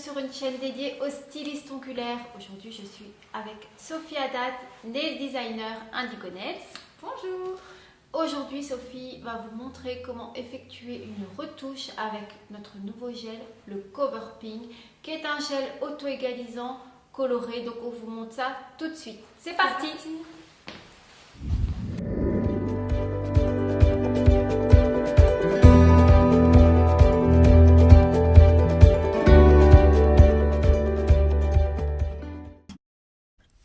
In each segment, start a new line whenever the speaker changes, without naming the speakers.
sur une chaîne dédiée aux stylistes onculaires. Aujourd'hui, je suis avec Sophie Haddad, nail designer Indigo Nails.
Bonjour.
Aujourd'hui, Sophie va vous montrer comment effectuer une retouche avec notre nouveau gel, le Cover Pink, qui est un gel auto-égalisant coloré. Donc, on vous montre ça tout de suite. C'est parti.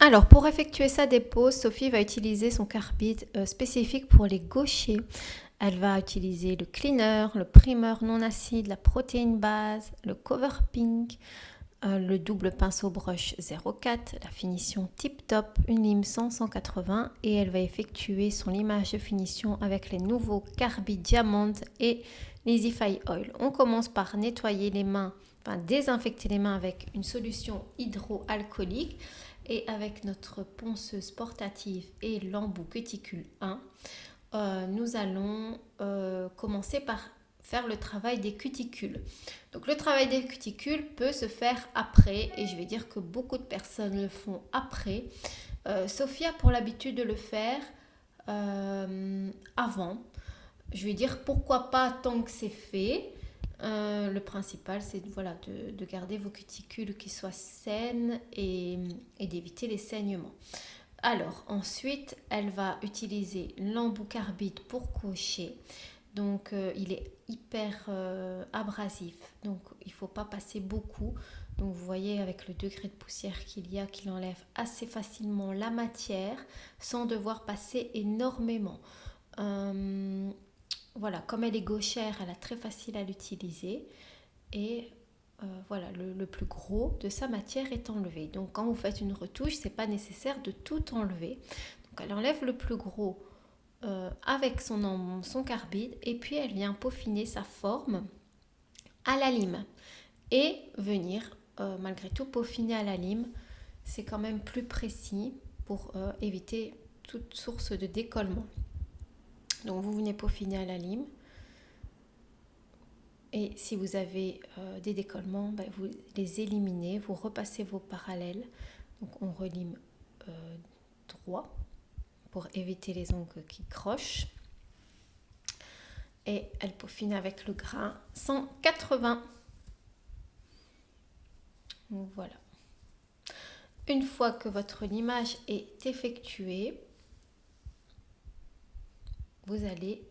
Alors, pour effectuer sa dépose, Sophie va utiliser son carbide spécifique pour les gauchers. Elle va utiliser le cleaner, le primer non acide, la protéine base, le cover pink, le double pinceau brush 04, la finition tip top, une lime 100-180 et elle va effectuer son limage de finition avec les nouveaux Carbide Diamond et l'Easify Oil. On commence par nettoyer les mains, désinfecter les mains avec une solution hydroalcoolique. Et avec notre ponceuse portative et l'embout cuticule 1, nous allons commencer par faire le travail des cuticules. Donc le travail des cuticules peut se faire après et je vais dire que beaucoup de personnes le font après. Sophie a pour l'habitude de le faire avant. Je vais dire pourquoi pas tant que c'est fait. Le principal, c'est de garder vos cuticules qui soient saines et d'éviter les saignements. Alors, ensuite, elle va utiliser l'embout carbide pour cocher. Donc, il est hyper abrasif. Donc, il ne faut pas passer beaucoup. Donc, vous voyez avec le degré de poussière qu'il y a, qu'il enlève assez facilement la matière sans devoir passer énormément. Voilà, comme elle est gauchère, elle a très facile à l'utiliser et voilà, le plus gros de sa matière est enlevé. Donc quand vous faites une retouche, c'est pas nécessaire de tout enlever. Donc elle enlève le plus gros avec son carbide et puis elle vient peaufiner sa forme à la lime et venir malgré tout peaufiner à la lime. C'est quand même plus précis pour éviter toute source de décollement. Donc vous venez peaufiner à la lime et si vous avez des décollements, vous les éliminez, vous repassez vos parallèles. Donc on relime droit pour éviter les ongles qui crochent et elle peaufine avec le grain 180. Donc voilà. Une fois que votre limage est effectué, vous allez,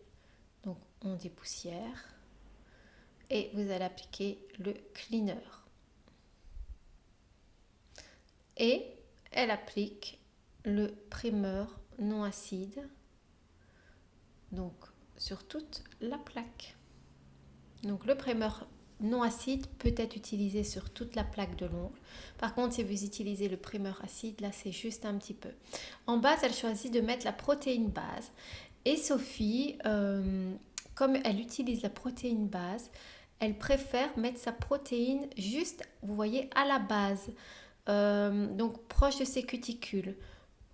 donc on dépoussière et vous allez appliquer le cleaner. Et elle applique le primer non acide, donc sur toute la plaque. Donc le primer non acide peut être utilisé sur toute la plaque de l'ongle. Par contre, si vous utilisez le primer acide, là c'est juste un petit peu. En base, elle choisit de mettre la protéine base. Et Sophie, comme elle utilise la protéine base, elle préfère mettre sa protéine juste, vous voyez, à la base, donc proche de ses cuticules.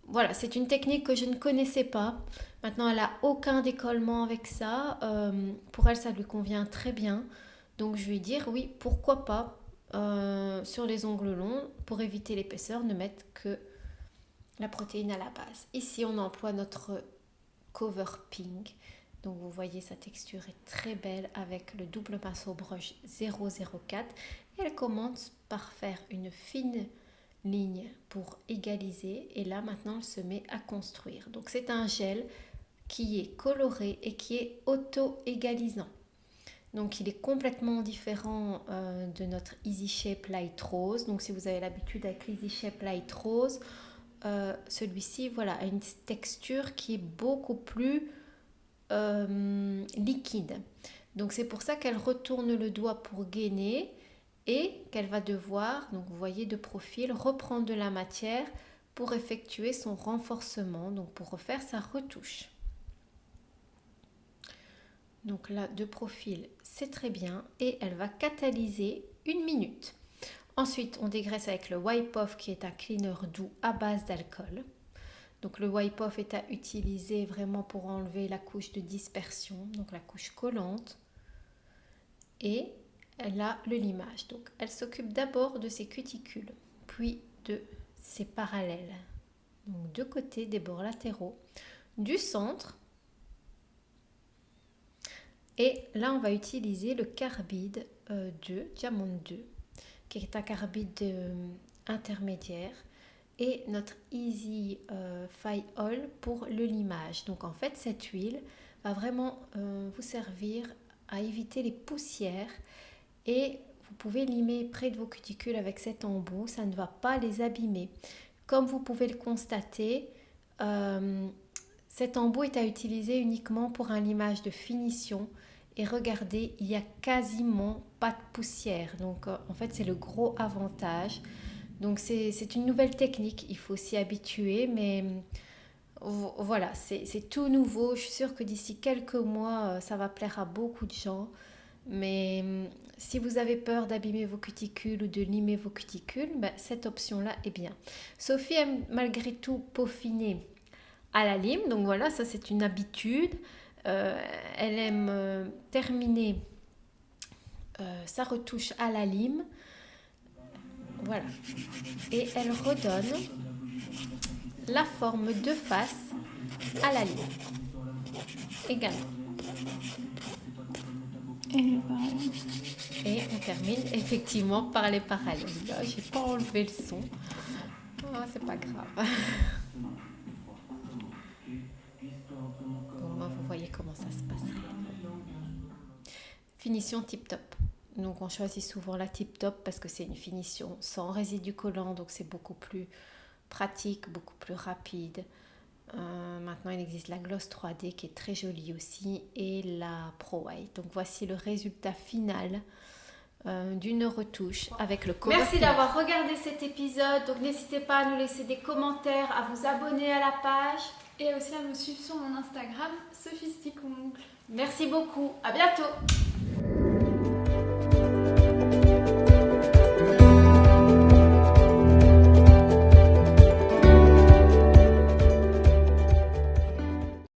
Voilà, c'est une technique que je ne connaissais pas. Maintenant, elle n'a aucun décollement avec ça. Pour elle, ça lui convient très bien. Donc, je vais dire oui, pourquoi pas sur les ongles longs, pour éviter l'épaisseur, ne mettre que la protéine à la base. Ici, on emploie notre Cover Pink. Donc vous voyez, sa texture est très belle avec le double pinceau brush 004. Et elle commence par faire une fine ligne pour égaliser. Et là, maintenant, elle se met à construire. Donc c'est un gel qui est coloré et qui est auto-égalisant. Donc il est complètement différent de notre Easy Shape Light Rose. Donc si vous avez l'habitude avec l'Easy Shape Light Rose, celui-ci a une texture qui est beaucoup plus liquide. Donc c'est pour ça qu'elle retourne le doigt pour gainer et qu'elle va devoir, donc vous voyez de profil, reprendre de la matière pour effectuer son renforcement, donc pour refaire sa retouche. Donc là, de profil, c'est très bien et elle va catalyser 1 minute. Ensuite, on dégraisse avec le Wipe Off qui est un cleaner doux à base d'alcool. Donc le Wipe Off est à utiliser vraiment pour enlever la couche de dispersion, donc la couche collante. Et elle a le limage. Donc elle s'occupe d'abord de ses cuticules, puis de ses parallèles. Donc de côté des bords latéraux, du centre. Et là, on va utiliser le carbide 2, Diamond 2, qui est un carbide intermédiaire, et notre Easy Fine Oil pour le limage. Donc en fait, cette huile va vraiment vous servir à éviter les poussières, et vous pouvez limer près de vos cuticules avec cet embout, ça ne va pas les abîmer. Comme vous pouvez le constater, cet embout est à utiliser uniquement pour un limage de finition. Et regardez, il n'y a quasiment pas de poussière. Donc en fait, c'est le gros avantage. Donc c'est une nouvelle technique, il faut s'y habituer. Mais voilà, c'est tout nouveau. Je suis sûre que d'ici quelques mois, ça va plaire à beaucoup de gens. Mais si vous avez peur d'abîmer vos cuticules ou de limer vos cuticules, ben, cette option-là est bien. Sophie aime malgré tout peaufiner à la lime. Donc voilà, ça c'est une habitude. Elle aime terminer sa retouche à la lime. Voilà. Et elle redonne la forme de face à la lime. Également. Et on termine effectivement par les parallèles. Là, j'ai pas enlevé le son. Oh, c'est pas grave. Donc, vous voyez comment ça se passe. Finition tip top. Donc on choisit souvent la tip top parce que c'est une finition sans résidus collants, donc c'est beaucoup plus pratique, beaucoup plus rapide. Maintenant il existe la gloss 3D qui est très jolie aussi, et la Pro White. Donc voici le résultat final d'une retouche avec le cover. Merci d'avoir regardé cet épisode. Donc n'hésitez pas à nous laisser des commentaires, à vous abonner à la page
et aussi à me suivre sur mon Instagram Sophie Stick Ongle.
Merci beaucoup, à bientôt.